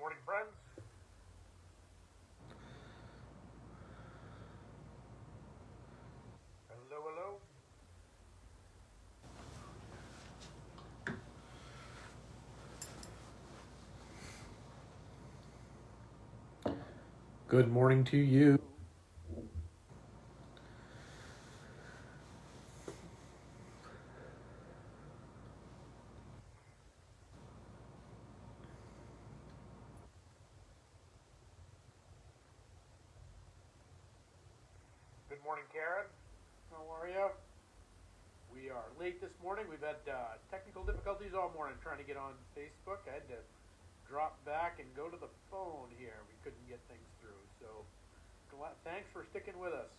morning, friends. Hello, hello. Good morning to you. Good morning, Karen. How are you? We are late this morning. We've had technical difficulties all morning trying to get on Facebook. I had to drop back and go to the phone here. We couldn't get things through. So thanks for sticking with us.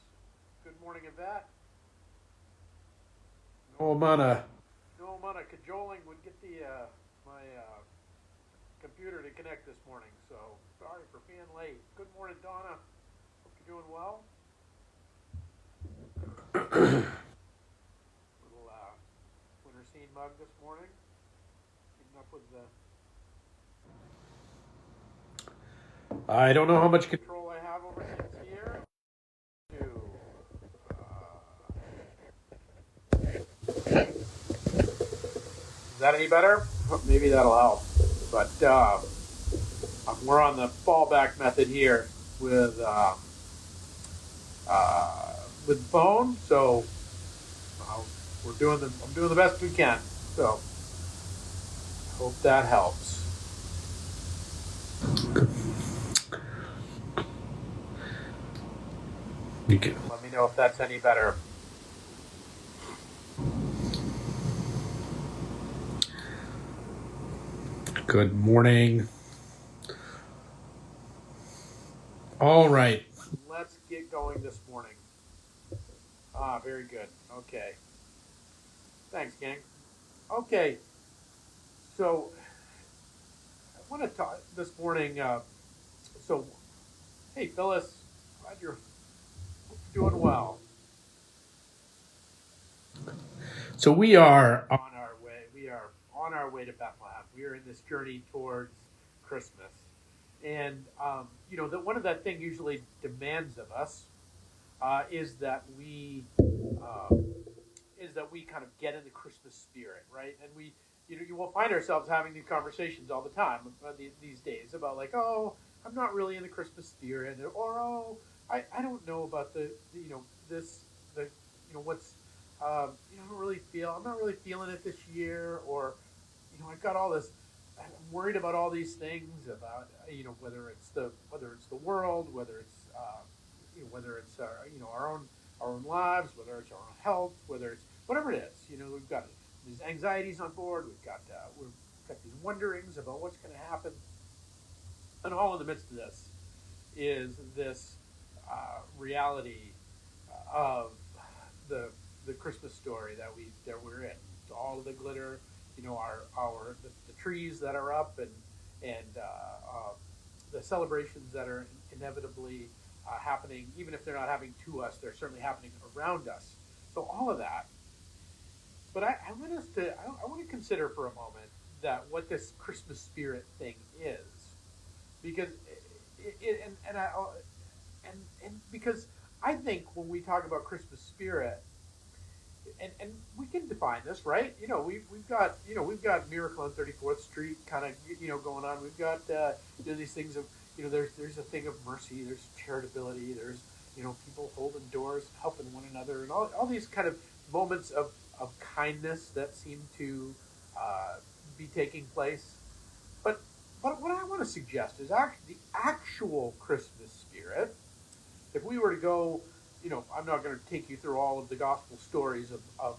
Good morning, Yvette. No amount of No amount of cajoling would get the my computer to connect this morning. So sorry for being late. Good morning, Donna. Hope you're doing well. Little winter scene mug this morning. Keeping up with the I don't know how much control I have over things here. Is that any better? Maybe that'll help. But we're on the fallback method here with phone, so I'm doing the best we can. So hope that helps. you can. Let me know if that's any better. Good morning. All right. Let's get going this morning. Very good. Okay. Thanks, gang. Okay. So I want to talk this morning. So, hey, Phyllis, glad you're doing well. So we are On our way. We are on our way to Bethlehem. We are in this journey towards Christmas, and that one of that thing usually demands of us is that we kind of get in the Christmas spirit, right? And you will find ourselves having these conversations all the time these days about like, oh, I'm not really in the Christmas spirit, or oh, I don't know about this the what's I'm not really feeling it this year, or I've got all this. I'm worried about all these things about whether it's the world, whether it's whether it's our own lives, whether it's our own health, whether it's whatever it is. We've got these anxieties on board. We've got these wonderings about what's going to happen, and all in the midst of this is this reality of the Christmas story that we're in. It's all of the glitter, the trees that are up, and the celebrations that are inevitably happening, even if they're not happening to us, they're certainly happening around us. So all of that. But I want to consider for a moment that what this Christmas spirit thing is, because and because I think when we talk about Christmas spirit, and we can define this, right? We've got Miracle on 34th Street kind of going on. We've got these things of there's a thing of mercy, there's charitability, there's people holding doors, helping one another, and all these kind of moments of kindness that seem to be taking place. But what I want to suggest is the actual Christmas spirit. If we were to go, I'm not going to take you through all of the gospel stories of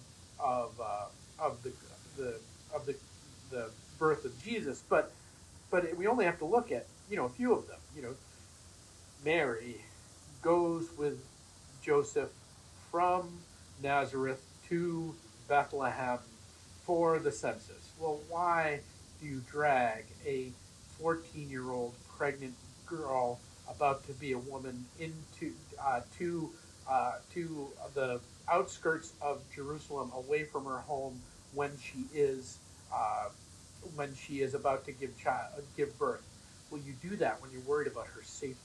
the of the birth of Jesus, but we only have to look at a few of them. Mary goes with Joseph from Nazareth to Bethlehem for the census. Well, why do you drag a 14-year-old pregnant girl about to be a woman into to the outskirts of Jerusalem, away from her home when she is uh, about to give birth? Well, you do that when you're worried about her safety,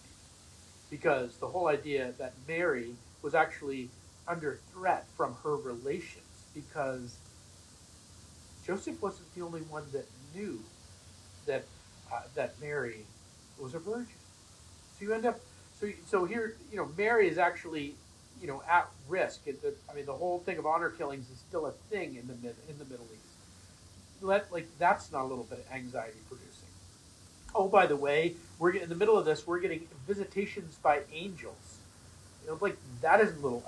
because the whole idea that Mary was actually under threat from her relations, because Joseph wasn't the only one that knew that that Mary was a virgin. So you end up so here Mary is actually at risk. I mean the whole thing of honor killings is still a thing in the Middle East. That's not a little bit anxiety producing. Oh, by the way, we're in the middle of this. We're getting visitations by angels. That is a little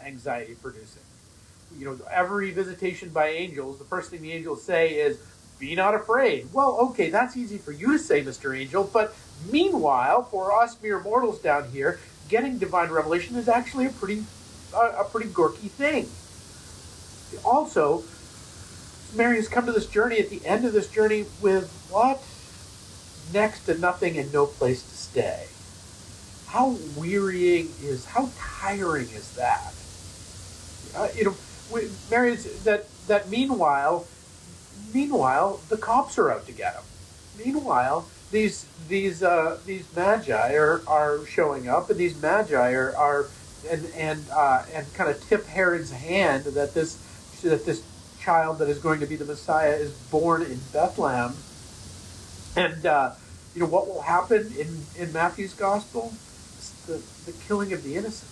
anxiety producing. Every visitation by angels, the first thing the angels say is, "Be not afraid." Well, okay, that's easy for you to say, Mr. Angel, but meanwhile, for us mere mortals down here, getting divine revelation is actually a pretty gorky thing. Also, Mary has come to this journey at the end of this journey with what? Next to nothing and no place to stay. How tiring is that? Mary's that meanwhile the cops are out to get him. Meanwhile, these magi are showing up, and these magi are and kind of tip Herod's hand that this child that is going to be the Messiah is born in Bethlehem. And what will happen in Matthew's gospel? It's the killing of the innocents.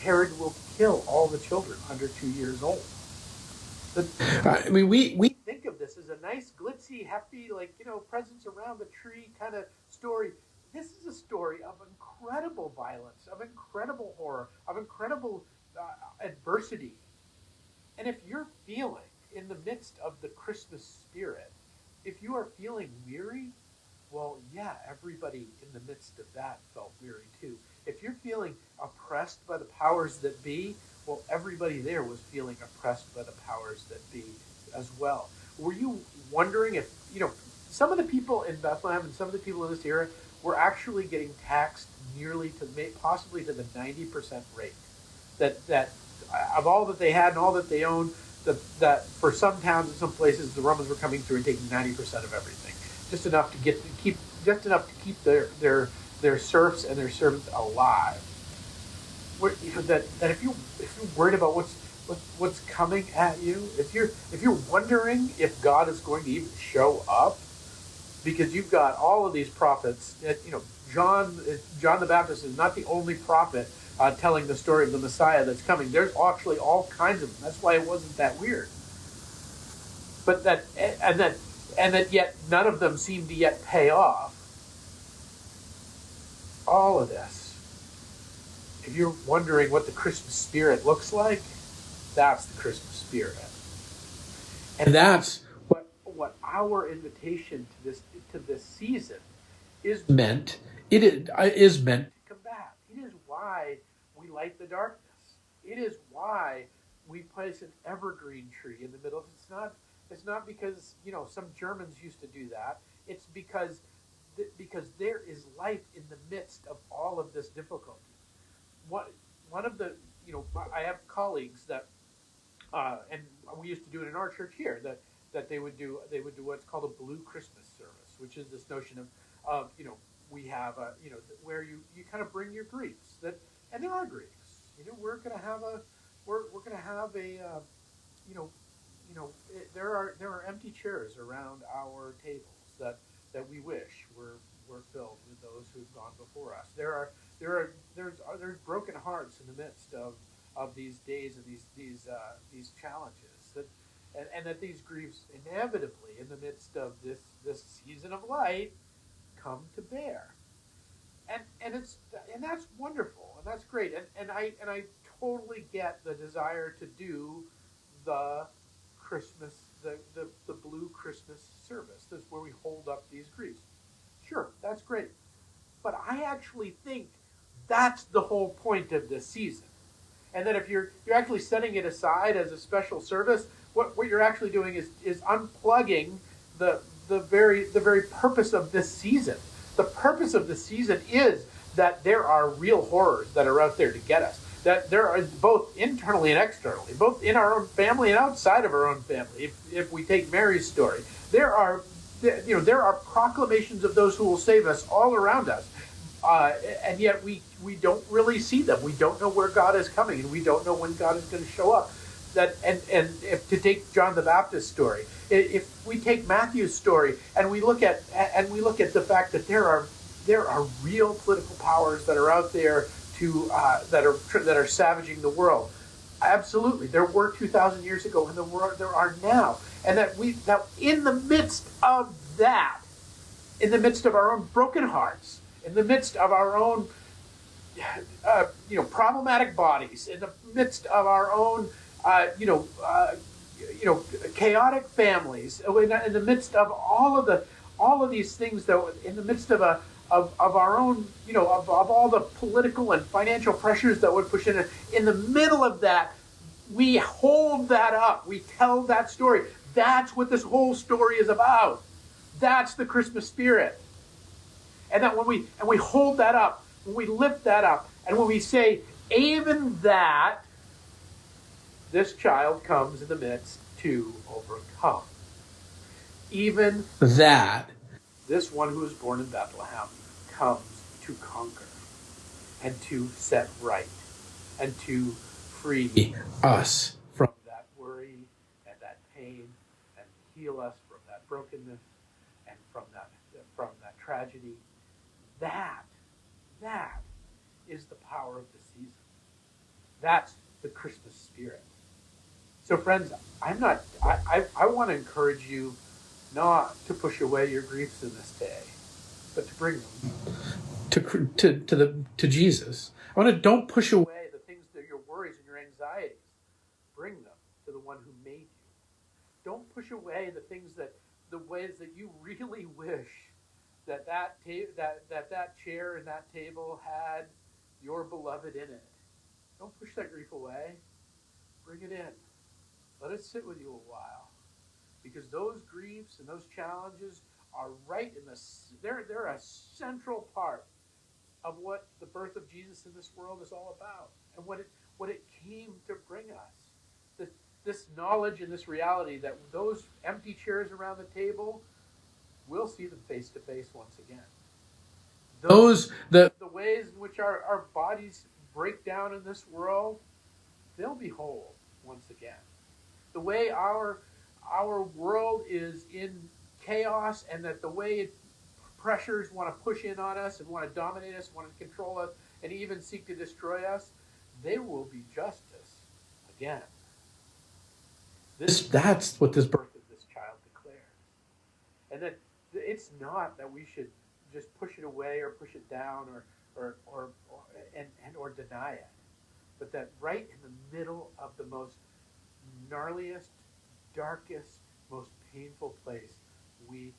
Herod will kill all the children under 2 years old. We think of this as a nice, glitzy, happy, presents around the tree kind of story. This is a story of incredible violence, of incredible horror, of incredible adversity. And if you're feeling, in the midst of the Christmas spirit, if you are feeling weary, well, yeah, everybody in the midst of that felt weary too. If you're feeling oppressed by the powers that be, well, everybody there was feeling oppressed by the powers that be as well. Were you wondering if, some of the people in Bethlehem and some of the people in this era were actually getting taxed nearly possibly to the 90% rate? That of all that they had and all that they owned, that for some towns and some places, the Romans were coming through and taking 90% of everything. Just enough to keep their serfs and their servants alive. That if you're worried about what's coming at you, if you're wondering if God is going to even show up, because you've got all of these prophets. John the Baptist is not the only prophet telling the story of the Messiah that's coming. There's actually all kinds of them. That's why it wasn't that weird. But that yet none of them seem to yet pay off. All of this. If you're wondering what the Christmas spirit looks like, that's the Christmas spirit. And that's what our invitation to this season is meant. It is meant to combat. It is why we light the darkness. It is why we place an evergreen tree in the middle. It's not because some Germans used to do that. It's because there is life in the midst of all of this difficulty. One of the I have colleagues that and we used to do it in our church here that they would do what's called a blue Christmas service, which is this notion of we have where you kind of bring your griefs and there are griefs. We're going to have there are empty chairs around our tables that we wish were filled with those who've gone before us. There's broken hearts in the midst of these days and these challenges and that these griefs inevitably in the midst of this season of light come to bear. And that's wonderful and that's great and I totally get the desire to do the Christmas the blue Christmas service. That's where we hold up these griefs. Sure, that's great. But I actually think that's the whole point of this season. And that if you're actually setting it aside as a special service, what you're actually doing is unplugging the very purpose of this season. The purpose of this season is that there are real horrors that are out there to get us. That there are both internally and externally, both in our own family and outside of our own family. If we take Mary's story, there are there are proclamations of those who will save us all around us. And yet we don't really see them. We don't know where God is coming, and we don't know when God is going to show up. And if to take John the Baptist story, if we take Matthew's story and we look at the fact that there are real political powers that are out there that are savaging the world. Absolutely, there were 2,000 years ago, and there are now, and that in the midst of that, in the midst of our own broken hearts, in the midst of our own problematic bodies, in the midst of our own chaotic families, in the midst of all of these things, though, in the midst of our own, of all the political and financial pressures that would push in the middle of that, we hold that up. We tell that story. That's what this whole story is about. That's the Christmas spirit. And that when we hold that up, when we lift that up, and when we say, even that, this child comes in the midst to overcome. Even that, this one who is born in Bethlehem comes to conquer and to set right and to free us from that worry and that pain and heal us from that brokenness and from that tragedy. That is the power of the season. That's the Christmas spirit. So friends, I want to encourage you not to push away your griefs in this day, but to bring them to Jesus. Don't push away the things that your worries and your anxieties. Bring them to the one who made you. Don't push away the ways that you really wish that chair and that table had your beloved in it. Don't push that grief away. Bring it in. Let it sit with you a while. Because those griefs and those challenges are right in they're a central part of what the birth of Jesus in this world is all about, and what it came to bring us. This knowledge and this reality that those empty chairs around the table, we'll see them face to face once again. The ways in which our bodies break down in this world, they'll be whole once again. The way our world is in chaos, and that the way pressures want to push in on us and want to dominate us, want to control us, and even seek to destroy us, there will be justice again. That's what this birth of this child declares. And that it's not that we should just push it away or push it down or deny it, but that right in the middle of the most gnarliest, darkest, most painful place, we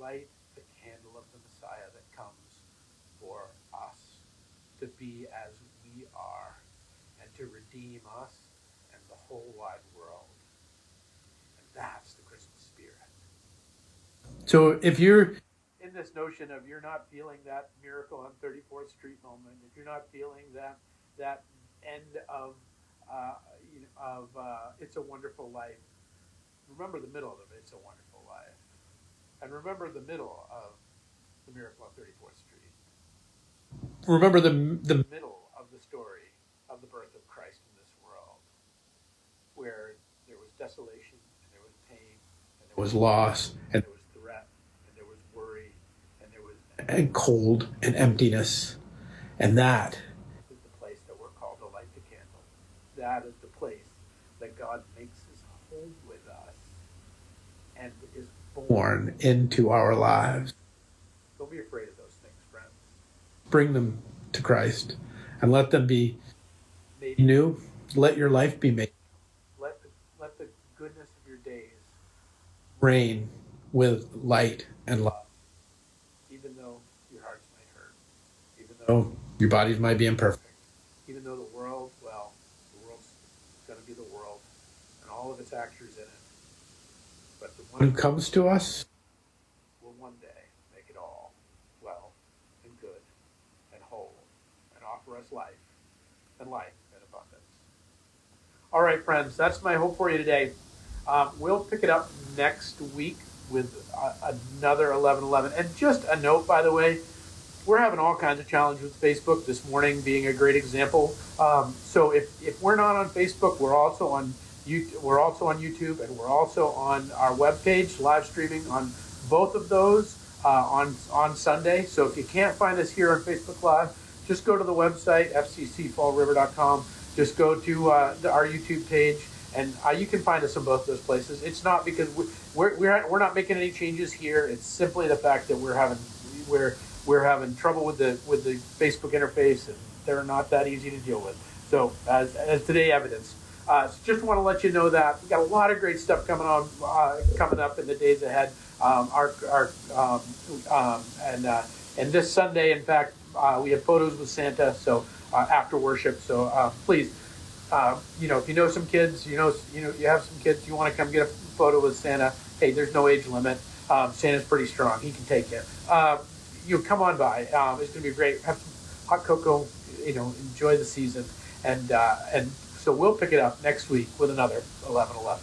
light the candle of the Messiah that comes for us to be as we are and to redeem us and the whole wide world. And that's the Christmas spirit. So if you're in this notion of you're not feeling that miracle on 34th Street moment, if you're not feeling that end of It's a Wonderful Life, remember the middle of It's a Wonderful Life. And remember the middle of the miracle on 34th Street. Remember the middle of the story of the birth of Christ in this world, where there was desolation, and there was pain, and there was loss, and there was threat, and there was worry, and there was and cold and emptiness. And that is the place that we're called to light the candle. That is the place that God makes his home with us and is born into our lives. Don't be afraid of those things, friends. Bring them to Christ and let them be made new. Let your life be made. Let the goodness of your days reign with light and love. Even though your hearts might hurt. Even though your bodies might be imperfect. Even though the world's going to be the world and all of its actors in it. But the one who comes to us will one day make it all well and good and whole and offer us life and life in abundance. All right, friends, that's my hope for you today. We'll pick it up next week another 11:11. And just a note, by the way, we're having all kinds of challenges with Facebook. This morning being a great example. So if we're not on Facebook, we're also on YouTube. We're also on YouTube, and we're also on our webpage, live streaming on both of those on Sunday. So if you can't find us here on Facebook Live, just go to the website fccfallriver.com. Just go to our YouTube page, and you can find us in both those places. It's not because we're not making any changes here. It's simply the fact that we're having trouble with the Facebook interface, and they're not that easy to deal with. So as today evidence. So just want to let you know that we got a lot of great stuff coming up in the days ahead. And this Sunday, in fact, we have photos with Santa. So after worship, so please, if you know some kids, you have some kids, you want to come get a photo with Santa. Hey, there's no age limit. Santa's pretty strong; he can take you. You come on by. It's going to be great. Have some hot cocoa. Enjoy the season, and so we'll pick it up next week with another 11:11.